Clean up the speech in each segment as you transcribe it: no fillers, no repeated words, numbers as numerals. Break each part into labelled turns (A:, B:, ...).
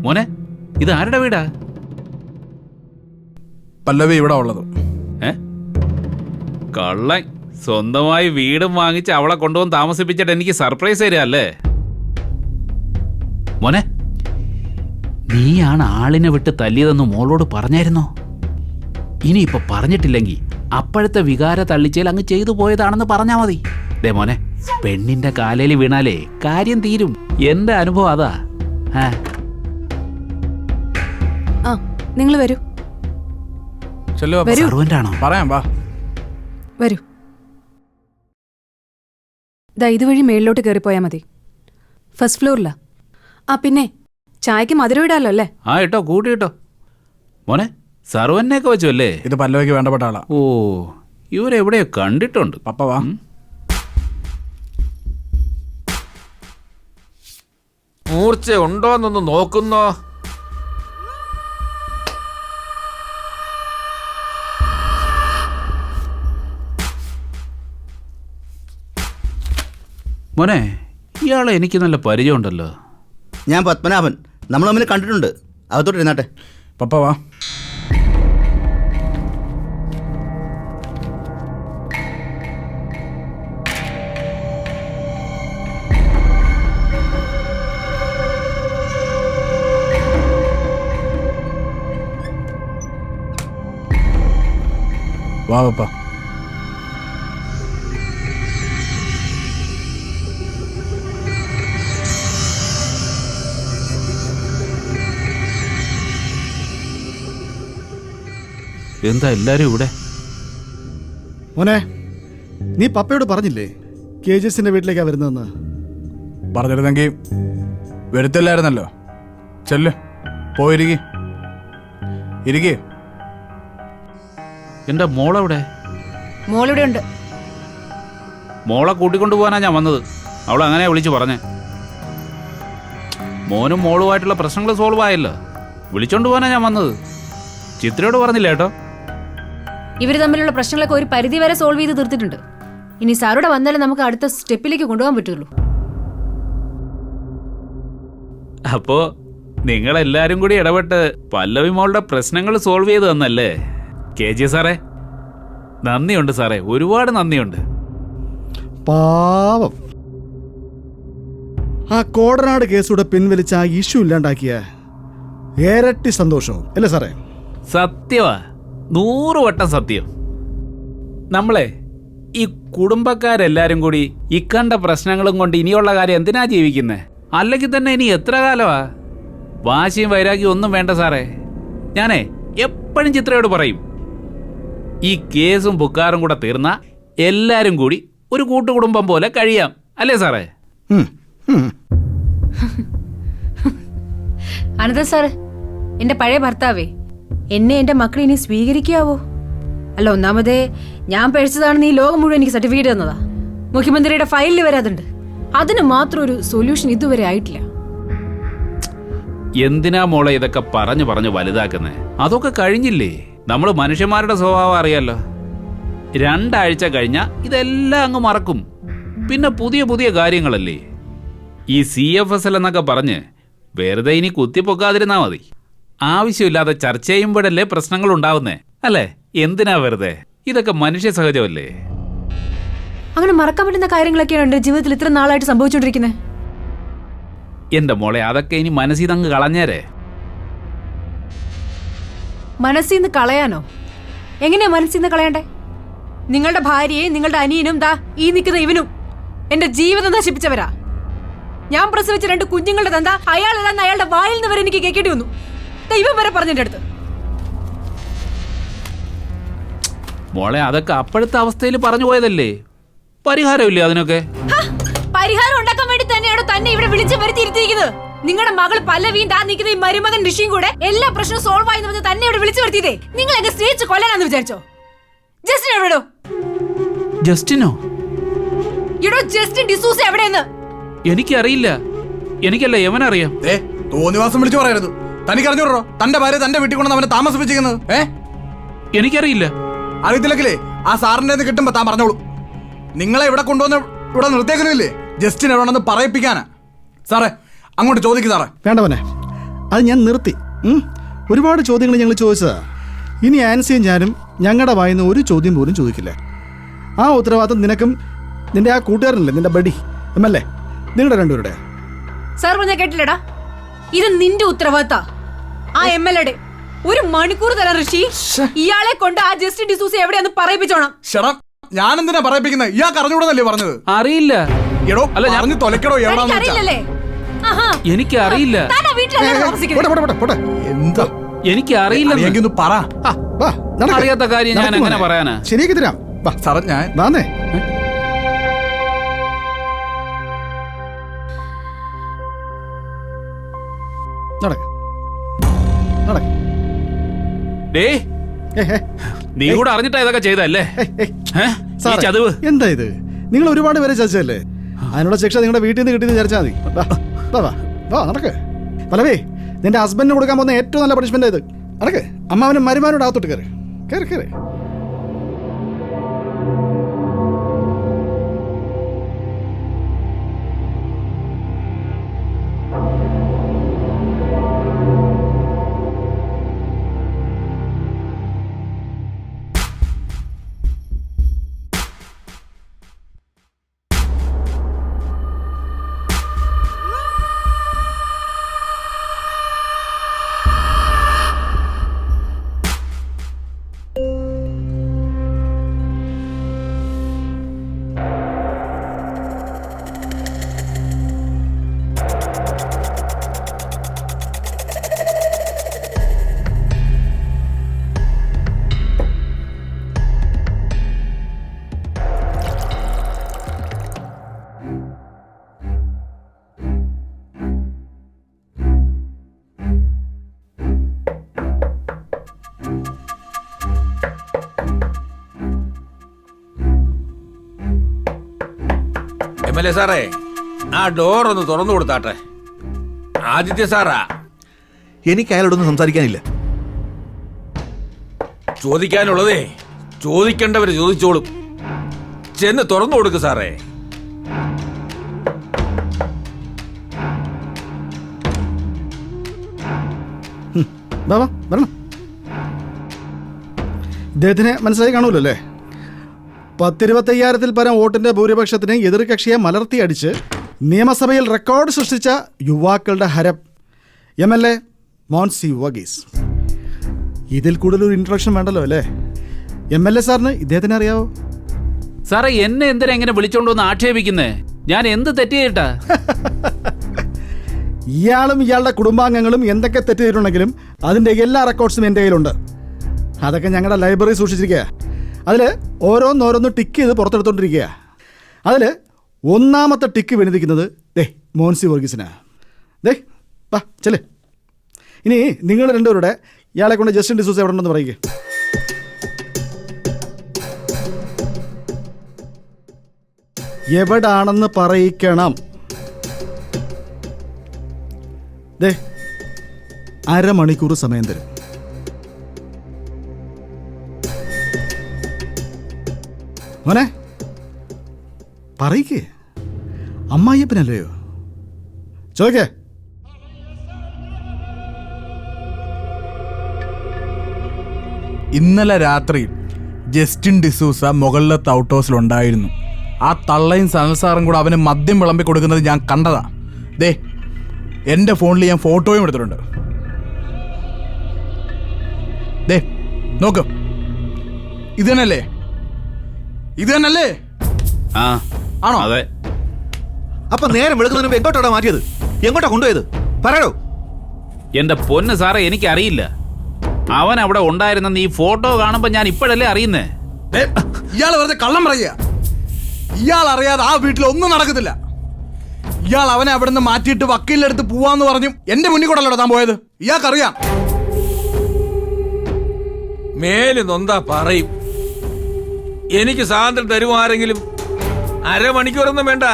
A: മോനെ, ഇത് ആരുടെ വീടാ?
B: പല്ലവി ഇവിടെ ഉള്ളത്.
A: കള്ളൻ സ്വന്തമായി വീടും വാങ്ങിച്ച് അവളെ കൊണ്ടുവന്ന് താമസിപ്പിച്ചിട്ട് എനിക്ക് സർപ്രൈസ് തരിക അല്ലേ? മോനെ, നീയാണ് ആളിനെ വിട്ട് തല്ലിയതെന്ന് മോളോട് പറഞ്ഞായിരുന്നോ? ഇനിയിപ്പൊ പറഞ്ഞിട്ടില്ലെങ്കിൽ അപ്പോഴത്തെ വികാര തള്ളിച്ചേൽ അങ്ങ് ചെയ്തു പോയതാണെന്ന് പറഞ്ഞാ മതി. ദേ മോനെ, പെണ്ണിന്റെ കാലേൽ വീണാലേ കാര്യം തീരും. എന്റെ അനുഭവം അതാ.
C: നിങ്ങൾ വരൂ.
A: സർവന്റാണോ?
B: പറയാം, വാ
C: വരൂ. ദാ ഇതുവഴി മേളിലോട്ട് കയറിപ്പോയാൽ മതി. ഫസ്റ്റ് ഫ്ലോറിലാ. പിന്നെ ചായക്ക് മധുരം ഇടാലോ അല്ലേ?
A: ഇട്ടോ, കൂട്ടി ഇട്ടോ. മോനെ, സർവനെയൊക്കെ വെച്ചു അല്ലേ?
B: ഇത് പല്ലവിക്ക് വേണ്ടപ്പെട്ട ആളാ.
A: ഓ, ഇവരെവിടെയോ കണ്ടിട്ടുണ്ട്.
B: പപ്പ വാ.
D: മൂർച്ച ഉണ്ടോന്നൊന്ന് നോക്കുന്നോ?
A: മോനെ, ഇയാളെ എനിക്ക് നല്ല പരിചയമുണ്ടല്ലോ.
E: ഞാൻ പത്മനാഭൻ. നമ്മൾ തമ്മിൽ കണ്ടിട്ടുണ്ട്. അകത്തോട്ട് ഇരുന്നാട്ടെ.
B: പപ്പ വാ. വാ പപ്പ.
A: എന്താ എല്ലാരും ഇവിടെ?
F: മോനെ, നീ പപ്പയോട് പറഞ്ഞില്ലേ KGSന്റെ വീട്ടിലേക്കാ വരുന്നതെന്ന്?
B: പറഞ്ഞിരുന്നെങ്കിൽ വരുത്തില്ലായിരുന്നല്ലോ. ചെല്ല്, പോയിരിക്കേ.
A: എന്റെ മോളെവിടെ?
C: മോളിവിടെ ഉണ്ട്.
A: മോളെ കൂട്ടിക്കൊണ്ടുപോകാനാ ഞാൻ വന്നത്. അവൾ അങ്ങനെ വിളിച്ചു പറഞ്ഞേ. മോനും മോളുമായിട്ടുള്ള പ്രശ്നങ്ങൾ സോൾവ് ആയല്ലോ. വിളിച്ചോണ്ട് പോകാനാ ഞാൻ വന്നത്. ചിത്രയോട് പറഞ്ഞില്ല കേട്ടോ.
G: ഇവർ തമ്മിലുള്ള പ്രശ്നങ്ങളൊക്കെ ഒരു പരിധി വരെ സോൾവ് ചെയ്ത് തീർത്തിട്ടുണ്ട്. ഇനി സാറോടെ വന്നാലും നമുക്ക് അടുത്ത സ്റ്റെപ്പിലേക്ക് കൊണ്ടുപോകാൻ പറ്റുള്ളൂ.
A: അപ്പോ നിങ്ങളെല്ലാരും കൂടി ഇടപെട്ട് പല്ലവി മോളുടെ പ്രശ്നങ്ങൾ സോൾവ് ചെയ്ത് തന്നല്ലേ? KG സാറേ, നന്ദിയുണ്ട് സാറേ, ഒരുപാട് നന്ദിയുണ്ട്.
F: പാവം. ആ കോടനാട് കേസൂടെ പിൻവലിച്ച ആ ഇഷ്യൂ ഇല്ലാണ്ടാക്കിയ ഇരട്ടി സന്തോഷവും അല്ലേ സാറേ?
A: സത്യമാ, 100 വട്ടം സത്യം. നമ്മളെ ഈ കുടുംബക്കാരെല്ലാരും കൂടി ഇക്കണ്ട പ്രശ്നങ്ങളും കൊണ്ട് ഇനിയുള്ള കാര്യം എന്തിനാ ജീവിക്കുന്നേ? അല്ലെങ്കിൽ തന്നെ ഇനി എത്ര കാലമാ? വാശിയും വൈരാഗ്യം ഒന്നും വേണ്ട സാറേ. ഞാനേ എപ്പോഴും ചിത്രയോട് പറയും, ഈ കേസും ബുക്കാറും കൂടെ തീർന്ന എല്ലാരും കൂടി ഒരു കൂട്ടുകുടുംബം പോലെ കഴിയാം, അല്ലേ സാറേ?
G: അനന്ത സാറ്, എന്റെ പഴയ ഭർത്താവേ, എന്നെ എന്റെ മക്കൾ ഇനി സ്വീകരിക്കാവോ? അല്ല, ഒന്നാമതേ ഞാൻ പഴിച്ചതാണെന്ന് ഈ ലോകം മുഴുവൻ എനിക്ക് സർട്ടിഫിക്കറ്റ് തന്നതാ. മുഖ്യമന്ത്രിയുടെ ഫയലിൽ വരാതുണ്ട്. അതിന് മാത്രം ഒരു സൊല്യൂഷൻ ഇതുവരെ ആയിട്ടില്ല.
A: എന്തിനാ മോളെ ഇതൊക്കെ പറഞ്ഞു വലുതാക്കുന്നേ? അതൊക്കെ കഴിഞ്ഞില്ലേ? നമ്മൾ മനുഷ്യന്മാരുടെ സ്വഭാവം അറിയാലോ. 2 ആഴ്ച കഴിഞ്ഞാൽ ഇതെല്ലാം അങ്ങ് മറക്കും. പിന്നെ പുതിയ പുതിയ കാര്യങ്ങളല്ലേ. ഈ CFSL എന്നൊക്കെ പറഞ്ഞ് വെറുതെ ഇനി കുത്തിപ്പൊക്കാതിരുന്നാ മതി. ആവശ്യമില്ലാതെ ചർച്ച ചെയ്യുമ്പോഴല്ലേ പ്രശ്നങ്ങൾ ഉണ്ടാവുന്നേ, അല്ലേ? എന്തിനാ വെറുതെ? ഇതൊക്കെ മനുഷ്യ സഹജമല്ലേ?
G: അങ്ങനെ മറക്കാൻ പറ്റുന്ന കാര്യങ്ങളൊക്കെയാണ് എന്റെ ജീവിതത്തിൽ ഇത്ര നാളായിട്ട് സംഭവിച്ചുകൊണ്ടിരിക്കുന്നത്.
A: എന്റെ മോളെ, അതൊക്കെ ഇനി മനസ്സിൽ നിന്ന് കളഞ്ഞേരെ.
G: മനസ്സിൽ നിന്ന് കളയാനോ? എങ്ങനെയാ മനസ്സിൽ നിന്ന് കളയണ്ടേ? നിങ്ങളുടെ ഭാര്യയും നിങ്ങളുടെ അനിയനും ദാ ഈ നിൽക്കുന്ന ഇവനും എന്റെ ജീവിതം നശിപ്പിച്ചവരാ. ഞാൻ പ്രസവിച്ച 2 കുഞ്ഞുങ്ങളുടെ തന്ത അയാളല്ലെന്ന് അയാളുടെ വായിൽ നിന്ന് വരെ എനിക്ക് കേൾക്കേണ്ടി വന്നു. ദൈവം വരെ പറഞ്ഞെന്റെ അടുത്ത്.
A: മോളെ, അതൊക്കെ അപ്പോഴത്തെ അവസ്ഥയിൽ പറഞ്ഞു പോയതല്ലേ. പരിഹാരമില്ലേ അതിനൊക്കെ?
G: പരിഹാരം ഉണ്ടാക്കാൻ വേണ്ടി തന്നെയാണോ തന്നെ ഇവിടെ വിളിച്ചു വരുത്തിയിരിക്കുന്നത്? നിങ്ങളുടെ മകൾ പല്ലവിയും താ നിൽക്കുന്ന ഈ മരുമകൻ ഋഷിയും കൂടെ എല്ലാ പ്രശ്നവും സോൾവ് ആയി എന്ന് തന്നെ ഇവിടെ വിളിച്ചു വരുത്തിയതേ നിങ്ങൾ എന്നെ സ്നേഹിച്ച് കൊല്ലാനാന്ന് വിചാരിച്ചോ? ജസ്റ്റിൻ എവിടെയോ?
A: ജസ്റ്റിനോ?
G: ഇടോ, ജസ്റ്റിൻ ഡിസൂസ എവിടെയെന്ന്
A: എനിക്കറിയില്ല. എനിക്കല്ല, യവനറിയാം.
B: തോന്നിവാസം വിളിച്ചു പറയരുത്. തനിക്കറിഞ്ഞോ തന്റെ ഭാര്യ തന്റെ വീട്ടിൽ കൊണ്ട് അവനെ താമസിപ്പിച്ചിരിക്കുന്നത്?
A: എനിക്കറിയില്ല.
B: അറിയത്തില്ലെങ്കിലേ ആ സാറിന്റെ കിട്ടുമ്പോ താൻ പറഞ്ഞോളൂ. നിങ്ങളെ ഇവിടെ കൊണ്ടുവന്ന് ഇവിടെ നിർത്തിയേക്കുന്നില്ലേ ജസ്റ്റിൻ എവിടെയാണെന്ന് പറയിപ്പിക്കാനാ. സാറേ, അങ്ങോട്ട് ചോദിക്കും സാറേ.
F: വേണ്ട മോനെ, അത് ഞാൻ നിർത്തി. ഒരുപാട് ചോദ്യങ്ങൾ ഞങ്ങൾ ചോദിച്ചതാ. ഇനി ആൻസിയും ഞാനും ഞങ്ങളുടെ വായിന്ന് ഒരു ചോദ്യം പോലും ചോദിക്കില്ല. ആ ഉത്തരവാദിത്തം നിനക്കും നിന്റെ ആ കൂട്ടുകാരനല്ലേ, നിന്റെ ബഡി എമ്മല്ലേ, നിങ്ങളുടെ രണ്ടുപേരുടെ.
G: സാർ പറഞ്ഞ കേട്ടില്ലടാ, ഇത് നിന്റെ ഉത്തരവാദിത്ത. ആ MLA ഒരു മണിക്കൂർ തരാം ഋഷി. ഇയാളെ കൊണ്ട് ആ ജസ്റ്റിൻ ഡിസൂസ എവിടെയാന്ന് പറയിപ്പിച്ചോണം.
B: ഷടാ, ഞാൻ എന്തിനാ പറയിപ്പിക്കുന്നത്? ഇയാൾക്ക് അറിഞ്ഞൂടെന്നല്ലേ പറഞ്ഞത്?
A: അറിയില്ല.
B: എടോ
A: അല്ല, ഞാൻ
B: പറഞ്ഞു തൊലക്കടോ എവിടാന്ന് വെച്ചാ.
G: അറിയില്ലല്ലേ?
A: എനിക്ക് അറിയില്ല.
G: താനാ വീട്ടിലല്ലേ താമസിക്കുന്നത്?
F: പോട്ടെ, പോട്ടെ, പോട്ടെ.
B: എന്താ
A: എനിക്ക് അറിയില്ല.
B: ഒന്ന് പറ.
F: വാ, നടക്ക്.
A: അറിയാത്ത കാര്യം ഞാൻ
F: നടക്ക്
A: എങ്ങനെ
F: മോനെ.
A: പറയാനാ?
F: ശരിയാക്കി തരാം. വാ,
B: സാറേ ഞാൻ
F: വാന്നേ. നടക്ക്, നടക്ക്.
A: ഡേ,
F: ഏയ്, ഏയ്,
A: നീ കൂടെ അറിഞ്ഞിട്ടാ ഇതൊക്കെ ചെയ്തല്ലേ?
F: ഏയ്, ഏയ്. സാറേ,
A: ചതവ്
F: എന്താ ഇത്? നിങ്ങൾ ഒരുപാട് പേരെ ചതിച്ചല്ലേ? അതിനുള്ള ശിക്ഷ നിങ്ങളുടെ വീട്ടിൽ നിന്ന് കിട്ടിയെന്ന് വിചാരിച്ചാൽ മതി. വാ, വാ, വാ, വാ, നടക്ക്. പലവേ, നിന്റെ ഹസ്ബൻഡിന് കൊടുക്കാൻ പോകുന്ന ഏറ്റവും നല്ല പണിഷ്മെന്റ് ഇത്. നടക്ക്. അമ്മാവനും മരുമാനോട് അകത്തോട്ട് കയറി, കയറി, കയറി.
D: MLA സാറേ, ആ ഡോർ ഒന്ന് തുറന്നു കൊടുത്താട്ടെ. ആദിത്യ സാറാ.
E: എനിക്ക് അയാളോടൊന്നും സംസാരിക്കാനില്ല.
D: ചോദിക്കാനുള്ളതേ ചോദിക്കേണ്ടവര് ചോദിച്ചോളും. ചെന്ന് തുറന്നു കൊടുക്ക് സാറേ.
F: വാ, വാ, വരണം. ഇദ്ദേഹത്തിന് മനസ്സിലായി കാണുമല്ലോ അല്ലേ? 10-25,000 പരം വോട്ടിന്റെ ഭൂരിപക്ഷത്തിന് എതിർകക്ഷിയെ മലർത്തിയടിച്ച് നിയമസഭയിൽ റെക്കോർഡ് സൃഷ്ടിച്ച യുവാക്കളുടെ ഹരം MLA മോൻസി വർഗീസ്. ഇതിൽ കൂടുതലൊരു ഇൻട്രൊഡക്ഷൻ വേണ്ടല്ലോ അല്ലേ? MLA സാറിന് ഇദ്ദേഹത്തിനെ അറിയാവോ?
A: സാറേ, എന്നെ എന്തിനാ എങ്ങനെ വിളിച്ചോണ്ടോന്ന് ആക്ഷേപിക്കുന്നേ? ഞാൻ എന്ത് തെറ്റ് ചെയ്തിട്ടാ?
F: ഇയാളും ഇയാളുടെ കുടുംബാംഗങ്ങളും എന്തൊക്കെ തെറ്റ് ചെയ്തിട്ടുണ്ടെങ്കിലും അതിൻ്റെ എല്ലാ റെക്കോർഡ്സും എൻ്റെ കയ്യിലുണ്ട്. അതൊക്കെ ഞങ്ങളുടെ ലൈബ്രറി സൂക്ഷിച്ചിരിക്കുക. അതിൽ ഓരോന്നോരോന്ന് ടിക്ക് ചെയ്ത് പുറത്തെടുത്തോണ്ടിരിക്കുക. അതിൽ ഒന്നാമത്തെ ടിക്ക് വിനിയോഗിക്കുന്നത് മോൻസി വർഗീസിനാ. വാ, ചെല്ലേ. ഇനി നിങ്ങൾ രണ്ടുപേരുടെ ഇയാളെ കൊണ്ട് ജസ്റ്റിൻ ഡിസൂസ എവിടെ ഉണ്ടെന്ന് പറയുക. എവിടാണെന്ന് പറയിക്കണം. അരമണിക്കൂർ സമയം തരും. മോനെ പറയിക്കേ. അമ്മായിയപ്പനല്ലയോ? ചോദിക്കേ.
B: ഇന്നലെ രാത്രി ജസ്റ്റിൻ ഡിസൂസ മുകളിലത്തെ ഔട്ട് ഹൗസിലുണ്ടായിരുന്നു. ആ തള്ളയും സനൽസാറും കൂടെ അവന് മദ്യം വിളമ്പി കൊടുക്കുന്നത് ഞാൻ കണ്ടതാ. ദേ, എൻ്റെ ഫോണിൽ ഞാൻ ഫോട്ടോയും എടുത്തിട്ടുണ്ട്. ദേ നോക്ക്, ഇത് തന്നെയല്ലേ? ഇത് തന്നെയല്ലേ? ആണോ?
A: അതെ.
E: അപ്പൊ നേരം വെളുക്കുന്നതിന് മുമ്പ് എങ്ങോട്ടാ മാറ്റിയത്? എങ്ങോട്ടാ കൊണ്ടുപോയത്? പറയണോ?
A: എന്റെ പൊന്ന് സാറേ, എനിക്കറിയില്ല. അവൻ അവിടെ ഉണ്ടായിരുന്നെന്ന് ഈ ഫോട്ടോ കാണുമ്പോ ഞാൻ ഇപ്പോഴല്ലേ അറിയുന്നേ.
B: ഇയാൾ വെറുതെ കള്ളം പറയുക. ഇയാൾ അറിയാതെ ആ വീട്ടിൽ ഒന്നും നടക്കത്തില്ല. ഇയാൾ അവനെ അവിടെ നിന്ന് മാറ്റിയിട്ട് വക്കീലിന്റെ അടുത്ത് പോവാന്ന് പറഞ്ഞു എന്റെ മുന്നിൽ കൂടെ അല്ലോ താൻ പോയത്. ഇയാൾക്കറിയാം.
D: മേല് നൊന്താ പറയും. എനിക്ക് സ്വാതന്ത്ര്യം തരുമാരെങ്കിലും. അരമണിക്കൂറൊന്നും വേണ്ട,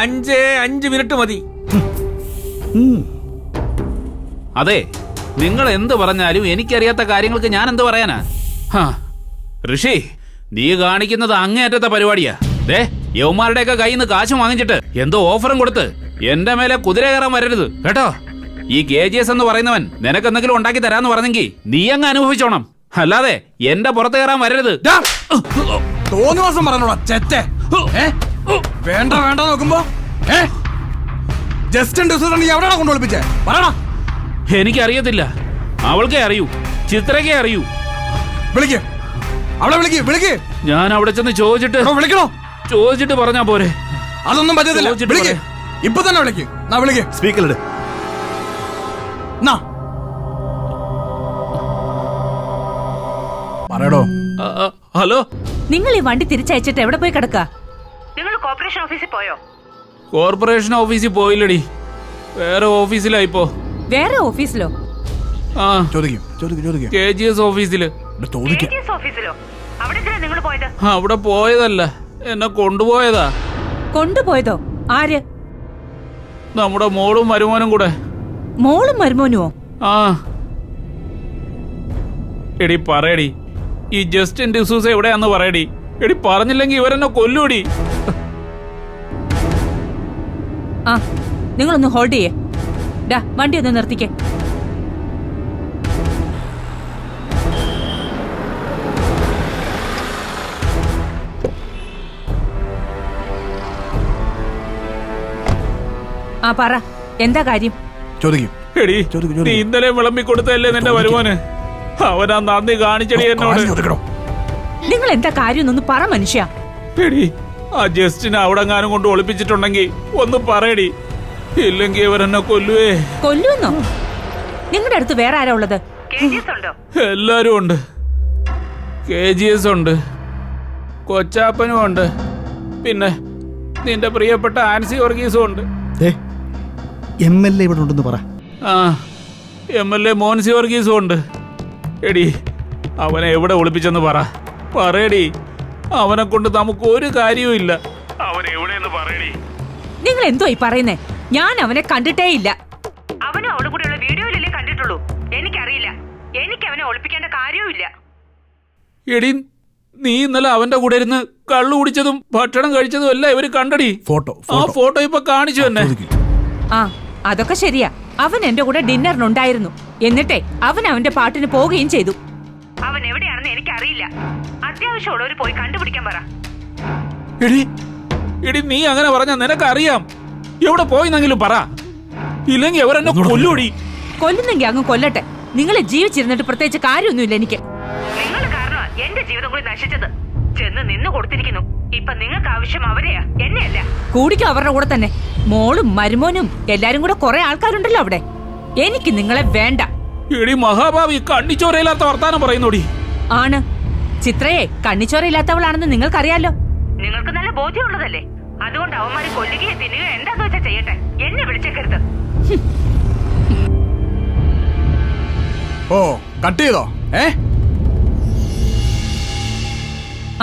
D: 5 മിനിറ്റ് മതി.
A: അതെ, നിങ്ങൾ എന്ത് പറഞ്ഞാലും എനിക്കറിയാത്ത കാര്യങ്ങൾക്ക് ഞാൻ എന്ത് പറയാനാ? ഋഷി, നീ കാണിക്കുന്നത് അങ്ങേയറ്റത്തെ പരിപാടിയാ. യവന്മാരുടെയൊക്കെ കയ്യിൽ നിന്ന് കാശ് വാങ്ങിച്ചിട്ട് എന്തോ ഓഫറും കൊടുത്ത് എന്റെ മേലെ കുതിര കയറാൻ വരരുത് കേട്ടോ. ഈ KGS എന്ന് പറയുന്നവൻ നിനക്ക് എന്തെങ്കിലും ഉണ്ടാക്കി തരാന്ന് പറഞ്ഞെങ്കിൽ നീ അങ്ങ് അനുഭവിച്ചോണം. അല്ലാതെ എന്റെ പുറത്ത് കയറാൻ വരരുത്.
B: തോന്നിവാസം പറഞ്ഞോടാ ചെറ്റേ. വേണ്ട വേണ്ട നോക്കുമ്പോ ജസ്റ്റിൻ ഡിസൂസ നീ എവിടെയാണ് കൊണ്ടുവിളിപ്പിച്ചേ? പറയടാ.
A: എനിക്കറിയത്തില്ല, അവൾക്കേ അറിയൂ, ചിത്രയ്ക്കേ അറിയൂ.
B: വിളിക്ക്, അവളെ വിളിക്ക്, വിളിക്ക്.
A: ഞാൻ അവിടെ ചെന്ന് ചോദിച്ചിട്ട്
B: വിളിക്കണോ?
A: ചോദിച്ചിട്ട് പറഞ്ഞാ പോരെ?
B: അതൊന്നും പറ്റത്തില്ല. വിളിക്ക്, ഇപ്പൊ തന്നെ വിളിക്ക്. വിളിക്ക്,
E: സ്പീക്കറിലിട്.
B: പറയടോ.
A: ഹലോ,
G: നിങ്ങൾ ഈ വണ്ടി തിരിച്ചയച്ചിട്ട് എവിടെ പോയി കിടക്കുക? നിങ്ങൾ കോർപ്പറേഷൻ ഓഫീസിൽ പോയോ?
A: കോർപ്പറേഷൻ ഓഫീസിൽ പോയില്ലടി, വേറെ ഓഫീസിലായിപ്പോ.
G: വേറെ ഓഫീസിലോ?
A: ആ,
B: ചോദിക്കും, ചോദിക്കും.
A: KGS ഓഫീസില്.
G: ഓഫീസിലോ? അവിടെ നിങ്ങൾ പോയത്?
A: അവിടെ പോയതല്ല, എന്നെ കൊണ്ടുപോയതാ.
G: കൊണ്ടുപോയതോ? ആര്?
A: നമ്മുടെ മോളും മരുമോനും കൂടെ.
G: മോളും മരുമോനുവോ?
A: ആ, എടി പറയടി, ഈ ജസ്റ്റിൻ ഡിസൂസ എവിടെയാന്ന് പറയടി. എടി പറഞ്ഞില്ലെങ്കിൽ ഇവരെന്നെ കൊല്ലൂടി.
G: ആ, നിങ്ങളൊന്ന് ഹോൾഡ് ചെയ്യേ. വണ്ടി ഒന്ന് നിർത്തിക്കേ. ആ പറ, എന്താ കാര്യം?
B: ചോദിക്കും.
A: എടി, നീ ഇന്നലെ വിളമ്പി കൊടുത്തല്ലേ നിന്റെ വരുമോന്? അവനാ നന്ദി കാണിച്ചടി എന്നോട്.
G: നിങ്ങൾ എന്താ കാര്യം ഒന്ന് പറ മനുഷ്യ.
A: എടി, ആ ജസ്റ്റിനെ അവിടെങ്ങാനും കൊണ്ട് ഒളിപ്പിച്ചിട്ടുണ്ടെങ്കിൽ ഒന്ന് പറയടി, ഇല്ലെങ്കിൽ ഇവരെന്നെ കൊല്ലുവേ.
G: കൊല്ലുന്നോ? നിങ്ങളുടെ അടുത്ത് വേറെ ആരാ ഉള്ളത്?
A: എല്ലാരും ഉണ്ട്. KGS ഉണ്ട്, കൊച്ചാപ്പനും ഉണ്ട്, പിന്നെ നിന്റെ പ്രിയപ്പെട്ട ആൻസി വർഗീസും ഉണ്ട്.
F: MLA ഇവിടെ ഉണ്ടെന്ന് പറ.
A: ആ, MLA മോൻസി വർഗീസും ഉണ്ട്. എടി, അവനെ എവിടെ ഒളിപ്പിച്ചെന്ന് പറയടി. അവനെ കൊണ്ട് നമുക്ക് ഒരു കാര്യവും ഇല്ല. അവനെ എവിടെയെന്ന് പറയടി.
G: നിങ്ങൾ എന്തോ ഈ പറയുന്നേ? ഞാൻ അവനെ കണ്ടിട്ടേ ഇല്ല. അവനും അവളും കൂടെയുള്ള വീഡിയോയിലല്ലേ കണ്ടിട്ടുള്ളൂ. എനിക്കറിയില്ല. എനിക്ക് അവനെ ഒളിപ്പിക്കേണ്ട കാര്യവും ഇല്ല.
A: എടി, നീ ഇന്നലെ അവന്റെ കൂടെ ഇരുന്ന് കള്ളു കുടിച്ചതും ഭക്ഷണം കഴിച്ചതും എല്ലാം ഇവര് കണ്ടടി. ആ ഫോട്ടോ ഇപ്പൊ കാണിച്ചു തന്നെ.
G: ആ, അതൊക്കെ ശരിയാ. അവൻ എന്റെ കൂടെ ഡിന്നറിനുണ്ടായിരുന്നു. എന്നിട്ടേ അവൻ അവന്റെ പാട്ടിന് പോവുകയും ചെയ്തു. അവൻ എവിടെയാണെന്ന് എനിക്കറിയില്ല. അത്യാവശ്യമുള്ളവർ പോയി കണ്ടുപിടിക്കാൻ പറ.
A: എടി, നീ അങ്ങനെ പറഞ്ഞാ നിനക്കറിയാം. എവിടെ പോയിന്നെങ്കിലും പറ, ഇല്ലെങ്കിൽ അവരെന്നെ കൊല്ലൂടി.
G: കൊല്ലുന്നെങ്കിൽ അങ്ങ് കൊല്ലട്ടെ. നിങ്ങളെ ജീവിച്ചിരുന്നിട്ട് പ്രത്യേകിച്ച് കാര്യമൊന്നുമില്ല എനിക്ക്. നിങ്ങൾ കാരണം എന്റെ ജീവിതം കൂടി നശിച്ചത്. ചെന്ന് നിന്ന് കൊടുത്തിരിക്കുന്നു. ഇപ്പൊ നിങ്ങൾക്ക് ആവശ്യം അവരെയാ, എന്നെയല്ല. കൂടിക്കും അവരുടെ കൂടെ തന്നെ. മോളും മരുമോനും എല്ലാരും കൂടെ കുറെ ആൾക്കാരുണ്ടല്ലോ അവിടെ. എനിക്ക് നിങ്ങളെ വേണ്ട.
A: എടി മഹാഭാവി, കണ്ണിച്ചോരയില്ലാത്ത വർത്താനം പറയുന്നോടി.
G: ആണ്. ചിത്രയെ കണ്ണിച്ചോരയില്ലാത്തവളാണെന്ന് നിങ്ങൾക്കറിയാലോ. നിങ്ങൾക്ക് നല്ല ബോധ്യമുള്ളതല്ലേ. അതുകൊണ്ട് അവന്മാര് കൊല്ലുകയോ തിന്നുകയോ എന്താന്ന് വെച്ചാ ചെയ്യട്ടെ. എന്നെ വിളിച്ചേക്കരുത്.
B: ഓ, കട്ട് ചെയ്തോ?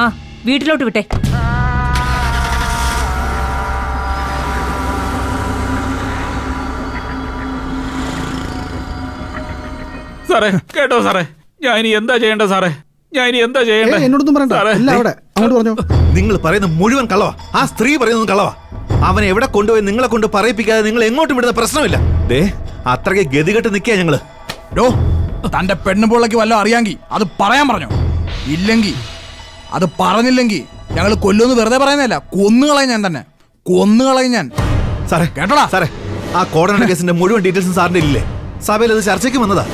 G: ആ, വീട്ടിലോട്ട് വിട്ടെ.
A: സാറേ, കേട്ടോ സാറേ, ഞാൻ ഇനി എന്താ ചെയ്യേണ്ട സാറേ?
F: എന്നോടൊന്നും പറയണ്ട. അവിടെ അങ്ങോട്ട് പറഞ്ഞോ.
E: നിങ്ങൾ പറയുന്ന മുഴുവൻ കള്ളവാ. ആ സ്ത്രീ പറയുന്നത് കള്ളവാ. അവനെ എവിടെ കൊണ്ടുപോയി നിങ്ങളെ കൊണ്ട് പറയിപ്പിക്കാതെ നിങ്ങൾ എങ്ങോട്ടും വിടുന്ന പ്രശ്നമില്ല. അത്രയ്ക്ക് ഗതികെട്ട് നിൽക്കുക ഞങ്ങള്.
B: തന്റെ പെണ്ണുപിള്ളക്ക് വല്ലതും അറിയാമെങ്കിൽ അത് പറയാൻ പറഞ്ഞോ. ഇല്ലെങ്കിൽ അത് പറഞ്ഞില്ലെങ്കിൽ ഞങ്ങൾ കൊല്ലുമെന്ന് വെറുതെ പറയുന്നതല്ല, കൊന്നുകളയും ഞാൻ തന്നെ. കൊന്നുകളയും ഞാൻ.
E: സാറേ കേട്ടോടാ. സാറേ, ആ കോടനാട് കേസിന്റെ മുഴുവൻ ഡീറ്റെയിൽസും സാറിന്റെ ഇല്ലേ? സഭയിൽ അത് ചർച്ചയ്ക്ക് വന്നതാ.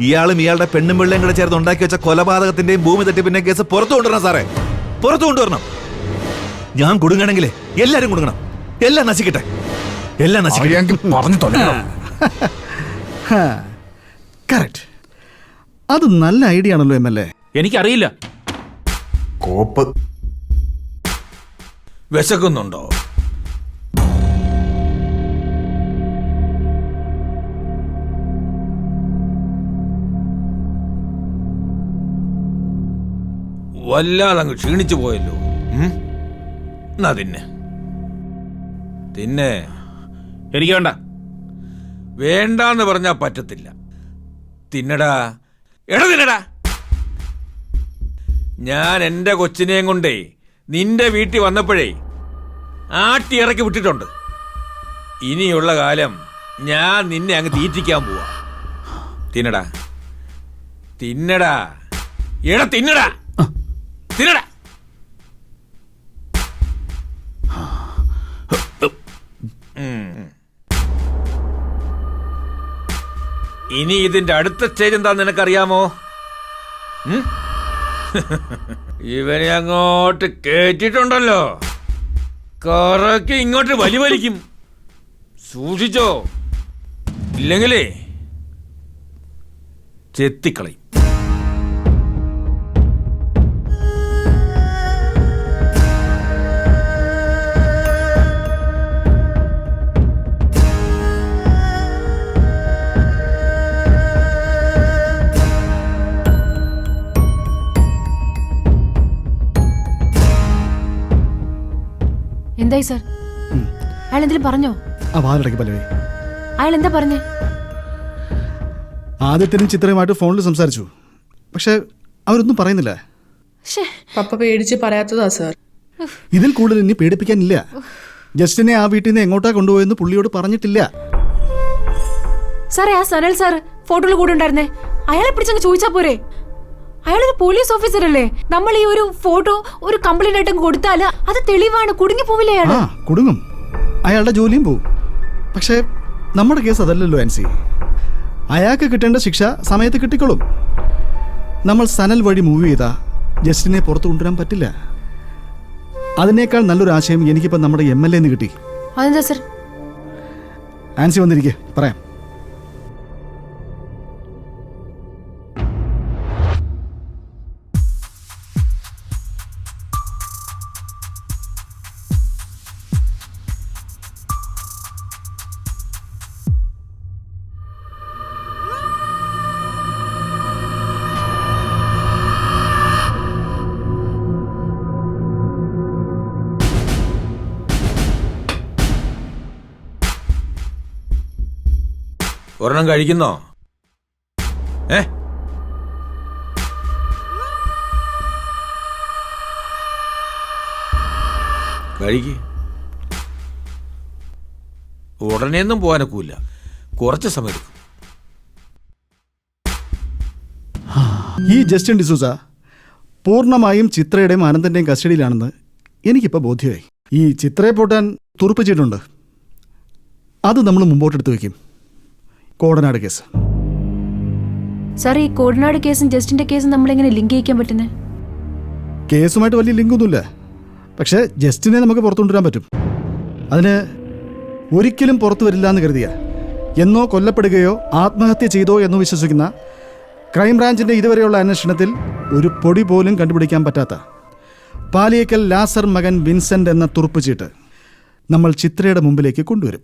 E: ഇയാളും ഇയാളുടെ പെണ്ണും പിള്ളയും കൂടെ ചേർന്ന് ഉണ്ടാക്കി വെച്ച കൊലപാതകത്തിന്റെയും ഭൂമി തട്ടിപ്പിന്റെ കേസ് പുറത്തു കൊണ്ടുവരണം സാറേ. പുറത്തു കൊണ്ടുവരണം. ഞാൻ കുടുങ്ങണമെങ്കിലേ എല്ലാരും കുടുങ്ങണം. എല്ലാം നശിക്കട്ടെ. എല്ലാം നശിക്കട്ടെ.
B: പറഞ്ഞു
F: കറക്റ്റ്. അത് നല്ല ഐഡിയ ആണല്ലോ MLA.
A: എനിക്കറിയില്ല.
D: കോപ്പ് വിശക്കുന്നുണ്ടോ? വല്ലാതങ്ങ് ക്ഷീണിച്ചു പോയല്ലോ. എന്നാ തിന്നെ.
A: എനിക്ക് വേണ്ട.
D: വേണ്ടാന്ന് പറഞ്ഞാ പറ്റത്തില്ല. തിന്നടാ. തിന്നടാ. ഞാൻ എന്റെ കൊച്ചിനെയും കൊണ്ടേ നിന്റെ വീട്ടിൽ വന്നപ്പോഴേ ആട്ടി ഇറക്കി വിട്ടിട്ടുണ്ട്. ഇനിയുള്ള കാലം ഞാൻ നിന്നെ അങ്ങ് തീറ്റിക്കാൻ പോവാ. തിന്നടാ തിന്നടാ എടാ തിന്നടാ തിന്നടാ. ഇനി ഇതിന്റെ അടുത്ത സ്റ്റേജ് എന്താ നിനക്കറിയാമോ? ഇവനെ അങ്ങോട്ട് കേറ്റിട്ടുണ്ടല്ലോ, കറക്കി ഇങ്ങോട്ട് വലിക്കും. സൂക്ഷിച്ചോ, ഇല്ലെങ്കിലേ ചെത്തിക്കളയും.
G: എന്തായി സാർ? അയാൾ എന്തെങ്കിലും പറഞ്ഞോ?
F: ആ വാതിലടക്കി പല്ലവി.
G: അയാൾ എന്താ പറഞ്ഞേ?
F: ആദ്യത്തിനും ചിത്രയുമായിട്ട് ഫോണിൽ സംസാരിച്ചു, പക്ഷെ അവരൊന്നും പറയുന്നില്ല.
H: പപ്പ പേടിച്ച് പറയാത്തതാ സാർ.
F: ഇതിൽ കൂടുതൽ ഇനി പേടിപ്പിക്കാനില്ല. ജസ്റ്റിനെ ആ വീട്ടിൽ നിന്ന് എങ്ങോട്ടാ കൊണ്ടുപോയെന്ന് പുള്ളിയോട് പറഞ്ഞിട്ടില്ല.
G: സാറേ, ആ സനൽ സാർ ഫോട്ടോയിൽ കൂടെ ഉണ്ടായിരുന്നേ, അയാളെ പിടിച്ചങ്ങ് ചോദിച്ചാ പോരെ? അയാളൊരു പോലീസ് ഓഫീസർ അല്ലേ? നമ്മൾ ഈ ഒരു ഫോട്ടോ ഒരു കംപ്ലൈന്റ് ആയിട്ട് കൊടുത്താല് അത് തെളിവാണ്, കുടുങ്ങി പോവില്ലേ അയാൾ?
F: ആ കുടുങ്ങും, അയാളുടെ ജോലിയും പോവും. പക്ഷേ നമ്മുടെ കേസ് അതല്ലല്ലോ ആൻസി. അയാൾക്ക് കിട്ടേണ്ട ശിക്ഷ സമയത്ത് കിട്ടിക്കോളും. നമ്മൾ സനൽ വഴി മൂവ് ചെയ്താ ജസ്റ്റിനെ പുറത്തു കൊണ്ടുവരാൻ പറ്റില്ല. അതിനേക്കാൾ നല്ലൊരു ആശയം എനിക്കിപ്പോൾ നമ്മുടെ MLA എന്ന് കിട്ടി.
G: അതെന്താ സർ?
F: ആൻസി വന്നിരിക്കെ പറയാം.
D: ഒരെണ്ണം കഴിക്കുന്നോ? കഴിക്ക്. ഉടനെയൊന്നും പോകാനൊക്കൂല, കുറച്ച് സമയം എടുക്കും.
F: ഈ ജസ്റ്റിൻ ഡിസൂസ പൂർണ്ണമായും ചിത്രയുടെയും ആനന്ദന്റെയും കസ്റ്റഡിയിലാണെന്ന് എനിക്കിപ്പോൾ ബോധ്യമായി. ഈ ചിത്രയെ പൂട്ടാൻ തുറപ്പിച്ചിട്ടുണ്ട്. അത് നമ്മൾ മുമ്പോട്ടെടുത്ത് വയ്ക്കും. കോടനാട് കേസ്.
G: സാർ, ഈ കോടനാട് കേസും ജസ്റ്റിന്റെ കേസും നമ്മളെങ്ങനെ ലിങ്ക് ചെയ്യിക്കാൻ പറ്റുന്നത്?
F: കേസുമായിട്ട് വലിയ ലിങ്കൊന്നുമില്ല, പക്ഷേ ജസ്റ്റിനെ നമുക്ക് പുറത്തു കൊണ്ടുവരാൻ പറ്റും. അതിന് ഒരിക്കലും പുറത്തു വരില്ല എന്ന് കരുതിയ, എന്നോ കൊല്ലപ്പെടുകയോ ആത്മഹത്യ ചെയ്തോ എന്നോ വിശ്വസിക്കുന്ന ക്രൈംബ്രാഞ്ചിൻ്റെ ഇതുവരെയുള്ള അന്വേഷണത്തിൽ ഒരു പൊടി പോലും കണ്ടുപിടിക്കാൻ പറ്റാത്ത പാലിയേക്കൽ ലാസർ മകൻ വിൻസെൻ്റ് എന്ന തുറുപ്പുചീട്ട് നമ്മൾ ചിത്രയുടെ മുമ്പിലേക്ക് കൊണ്ടുവരും.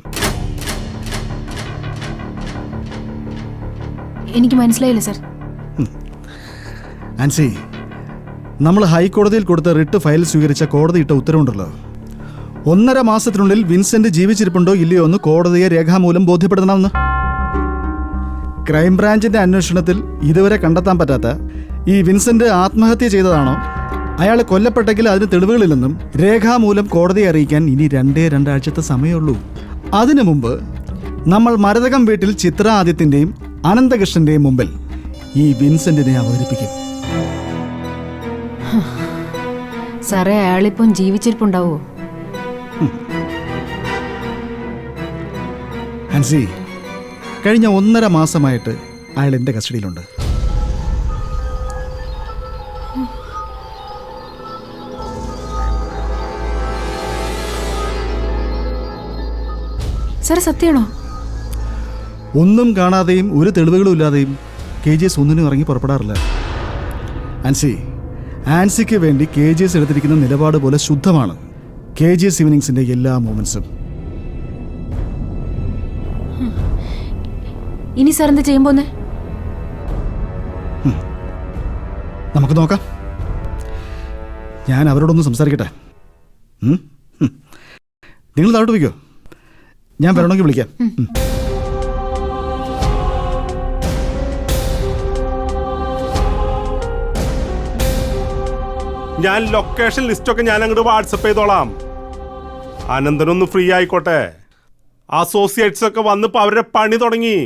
G: എനിക്ക് മനസ്സിലായില്ല സർ.
F: ആൻസി, നമ്മൾ ഹൈക്കോടതിയിൽ കൊടുത്ത റിട്ട് ഫയൽ സ്വീകരിച്ച കോടതി ഇട്ട ഉത്തരവുണ്ടല്ലോ, 1.5 മാസത്തിനുള്ളിൽ വിൻസെന്റ് ജീവിച്ചിരിപ്പുണ്ടോ ഇല്ലയോ എന്ന് കോടതിയെ രേഖാമൂലം ബോധ്യപ്പെടുത്തണമെന്ന്. ക്രൈംബ്രാഞ്ചിന്റെ അന്വേഷണത്തിൽ ഇതുവരെ കണ്ടെത്താൻ പറ്റാത്ത ഈ വിൻസെന്റ് ആത്മഹത്യ ചെയ്തതാണോ, അയാൾ കൊല്ലപ്പെട്ടെങ്കിൽ അതിന് തെളിവുകളില്ലെന്നും രേഖാമൂലം കോടതിയെ അറിയിക്കാൻ ഇനി 2 ആഴ്ചത്തെ സമയമുള്ളൂ. അതിനു മുമ്പ് നമ്മൾ മരതകം വീട്ടിൽ ചിത്ര ആദിത്യന്റെയും അനന്തകൃഷ്ണന്റെയും മുമ്പിൽ ഈ വിൻസെന്റിനെ അവതരിപ്പിക്കും.
G: സാറേ, അയാളിപ്പം ജീവിച്ചിരിപ്പുണ്ടാവോ?
F: ആൻസി, കഴിഞ്ഞ 1.5 മാസമായിട്ട് അയാൾ എൻ്റെ കസ്റ്റഡിയിലുണ്ട്.
G: സാറേ, സത്യമാണോ?
F: ഒന്നും കാണാതെയും ഒരു തെളിവുകളും ഇല്ലാതെയും KGS ഒന്നിനും ഇറങ്ങി പുറപ്പെടാറില്ല. ആൻസിക്ക് വേണ്ടി KGS എടുത്തിരിക്കുന്ന നിലപാട് പോലെ ശുദ്ധമാണ് KGS ഈവനിങ്സിന്റെ എല്ലാ മൂമെന്റ്സും.
G: ഇനി സാർ എന്താ ചെയ്യാൻ പോന്നെ?
F: നമുക്ക് നോക്കാം. ഞാൻ അവരോടൊന്ന് സംസാരിക്കട്ടെ. നിങ്ങൾ താഴോട്ട് വയ്ക്കോ, ഞാൻ വരണമെങ്കിൽ വിളിക്കാം.
I: ഞാൻ ലൊക്കേഷൻ ലിസ്റ്റൊക്കെ ഞാൻ അങ്ങോട്ട് വാട്സപ്പ് ചെയ്തോളാം. അനന്തനൊന്ന് ഫ്രീ ആയിക്കോട്ടെ. അസോസിയേറ്റ്സ് ഒക്കെ വന്നിപ്പോ അവരുടെ പണി തുടങ്ങി.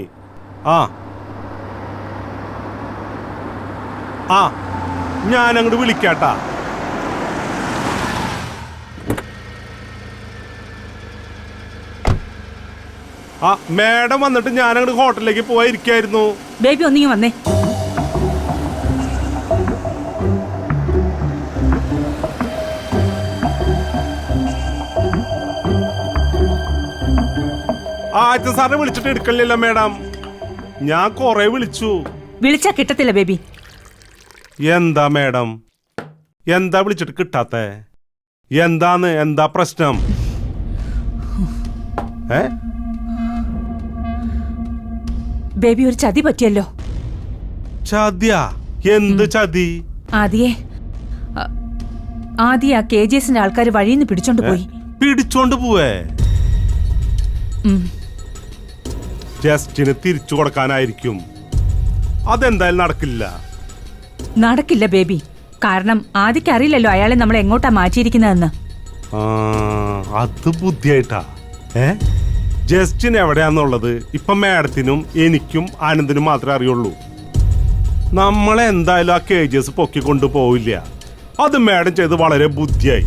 I: ആ ആ ഞാൻ അങ്ങോട്ട് വിളിക്കാട്ടാ. ആ മേഡം വന്നിട്ട് ഞാൻ അങ്ങോട്ട് ഹോട്ടലിലേക്ക് പോയിരിക്കായിരുന്നു.
G: ബേബി ഒന്നിങ്ങി വന്നേ.
I: അച്ഛൻ സാറിനെ വിളിച്ചിട്ട് എടുക്കണില്ല മേഡം. ഞാൻ കൊറേ വിളിച്ചു.
G: വിളിച്ചാ കിട്ടത്തില്ല ബേബി.
I: എന്താ മേഡം, എന്താ വിളിച്ചിട്ട് കിട്ടാത്തെ? എന്താ പ്രശ്നം?
G: ബേബി ഒരു ചതി പറ്റിയല്ലോ.
I: ചതിയാ? എന്ത് ചതി?
G: ആദ്യ ആ KGSന്റെ ആൾക്കാർ വഴിന്ന് പിടിച്ചോണ്ട് പോയി.
I: പിടിച്ചോണ്ട് പോവേ? ജസ്റ്റിന് തിരിച്ചു കൊടുക്കാനായിരിക്കും. അതെന്തായാലും
G: നടക്കില്ല ബേബി. കാരണം ആദ്യക്ക് അറിയില്ലല്ലോ അയാളെ നമ്മൾ എങ്ങോട്ടാ മാറ്റിയിരിക്കുന്നതെന്ന്.
I: അത് ബുദ്ധിയായിട്ടാ. ജസ്റ്റിൻ എവിടെയാന്നുള്ളത് ഇപ്പൊ മാഡത്തിനും എനിക്കും ആനന്ദിനും മാത്രമേ അറിയുള്ളൂ. നമ്മളെന്തായാലും ആ KGS പൊക്കിക്കൊണ്ടു പോവില്ല. അത് മാഡം ചെയ്ത് വളരെ ബുദ്ധിയായി.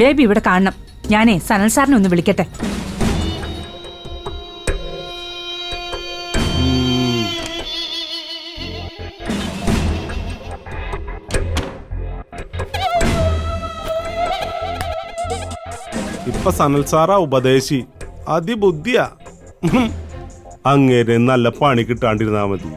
G: ബേബി ഇവിടെ കാണണം. ഞാനേ സനൽ സാറിനെ ഒന്ന് വിളിക്കട്ടെ.
I: ഇപ്പൊ സനൽ സാറാ ഉപദേശി. അതിബുദ്ധിയാ. അങ്ങേരെ നല്ല പണി കിട്ടാണ്ടിരുന്നാ മതി.